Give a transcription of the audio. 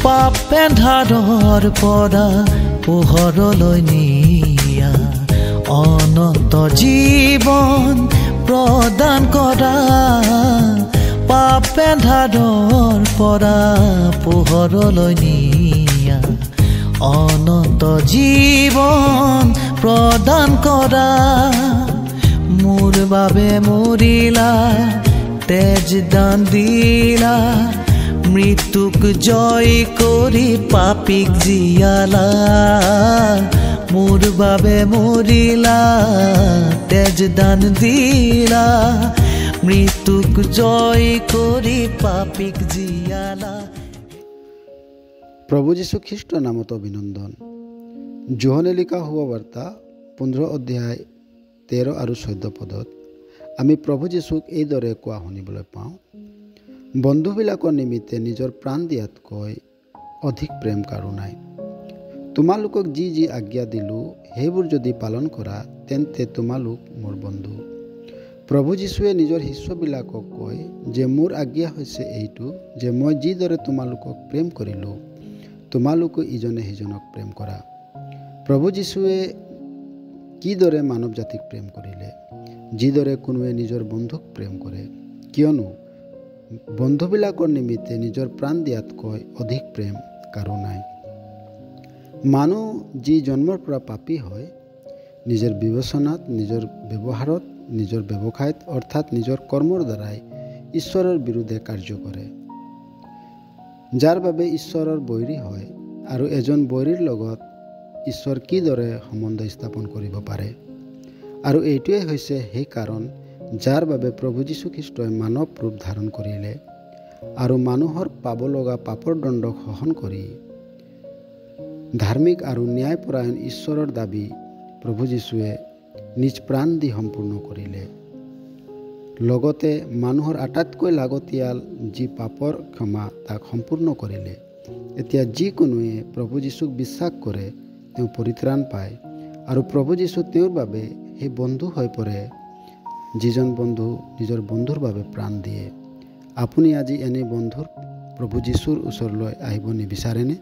পাপ এন্ধাৰৰ পৰা পোহৰলৈ নিয়া অনন্ত জীৱন প্ৰদান কৰা পাপ এন্ধাৰৰ পৰা পোহৰলৈ নিয়া অনন্ত জীৱন প্ৰদান কৰা মোৰ বাবে মৰিলা তেজ দান দিলা মৃত্যুক জয় কৰি পাপীক জীয়ালা মোৰ বাবে মৰিলা তেজ দান দিলা মৃত্যুক জয় কৰি পাপীক জীয়ালা। প্ৰভু যীশু খ্ৰীষ্টৰ নামত অভিনন্দন। যোহনে লিখা সুবাৰ্তা 15 অধ্যায় 13 আৰু 14 পদত আমি প্ৰভু যীশুক এইদৰে কোৱা শুনিবলৈ পাওঁ, বন্ধুবিলাকৰ নিমিত্তে নিজৰ প্ৰাণ দিয়াতকৈ অধিক প্ৰেম কাৰো নাই। তোমালোকক যি যি আজ্ঞা দিলোঁ সেইবোৰ যদি পালন কৰা তেন্তে তোমালোক মোৰ বন্ধু। প্ৰভু যীশুৱে নিজৰ শিষ্যবিলাকক কয় যে মোৰ আজ্ঞা হৈছে এইটো যে মই যিদৰে তোমালোকক প্ৰেম কৰিলোঁ তোমালোকো ইজনে সিজনক প্ৰেম কৰা। প্ৰভু যীশুৱে কিদৰে মানৱ জাতিক প্ৰেম কৰিলে? যিদৰে কোনোৱে নিজৰ বন্ধুক প্ৰেম কৰে, কিয়নো বন্ধুবিলাকৰ নিমিত্তে নিজৰ প্ৰাণ দিয়াতকৈ অধিক প্ৰেম কাৰো নাই। মানুহ যি জন্মৰ পৰা পাপী হয় নিজৰ বিবেচনাত, নিজৰ ব্যৱহাৰত, নিজৰ ব্যৱসায়ত অৰ্থাৎ নিজৰ কৰ্মৰ দ্বাৰাই ঈশ্বৰৰ বিৰুদ্ধে কাৰ্য কৰে, যাৰ বাবে ঈশ্বৰৰ বৈৰী হয়। আৰু এজন বৈৰীৰ লগত ঈশ্বৰ কিদৰে সম্বন্ধ স্থাপন কৰিব পাৰে? আৰু এইটোৱে হৈছে সেই কাৰণ যাৰ বাবে প্ৰভু যীশু খ্ৰীষ্টই মানৱ ৰূপ ধাৰণ কৰিলে আৰু মানুহৰ পাব লগা পাপৰ দণ্ডক সহন কৰি ধাৰ্মিক আৰু ন্যায়পৰায়ণ ঈশ্বৰৰ দাবী প্ৰভু যীশুৱে নিজ প্ৰাণ দি সম্পূৰ্ণ কৰিলে। লগতে মানুহৰ আটাইতকৈ লাগতিয়াল যি পাপৰ ক্ষমা তাক সম্পূৰ্ণ কৰিলে। এতিয়া যিকোনোৱে প্ৰভু যীশুক বিশ্বাস কৰে তেওঁ পৰিত্ৰাণ পায় আৰু প্ৰভু যীশু তেওঁৰ বাবে সেই বন্ধু হৈ পৰে যিজন বন্ধু নিজৰ বন্ধুৰ বাবে প্ৰাণ দিয়ে। আপুনি আজি এনে বন্ধুৰ প্ৰভু যীশুৰ ওচৰলৈ আহিব নিবিচাৰেনে?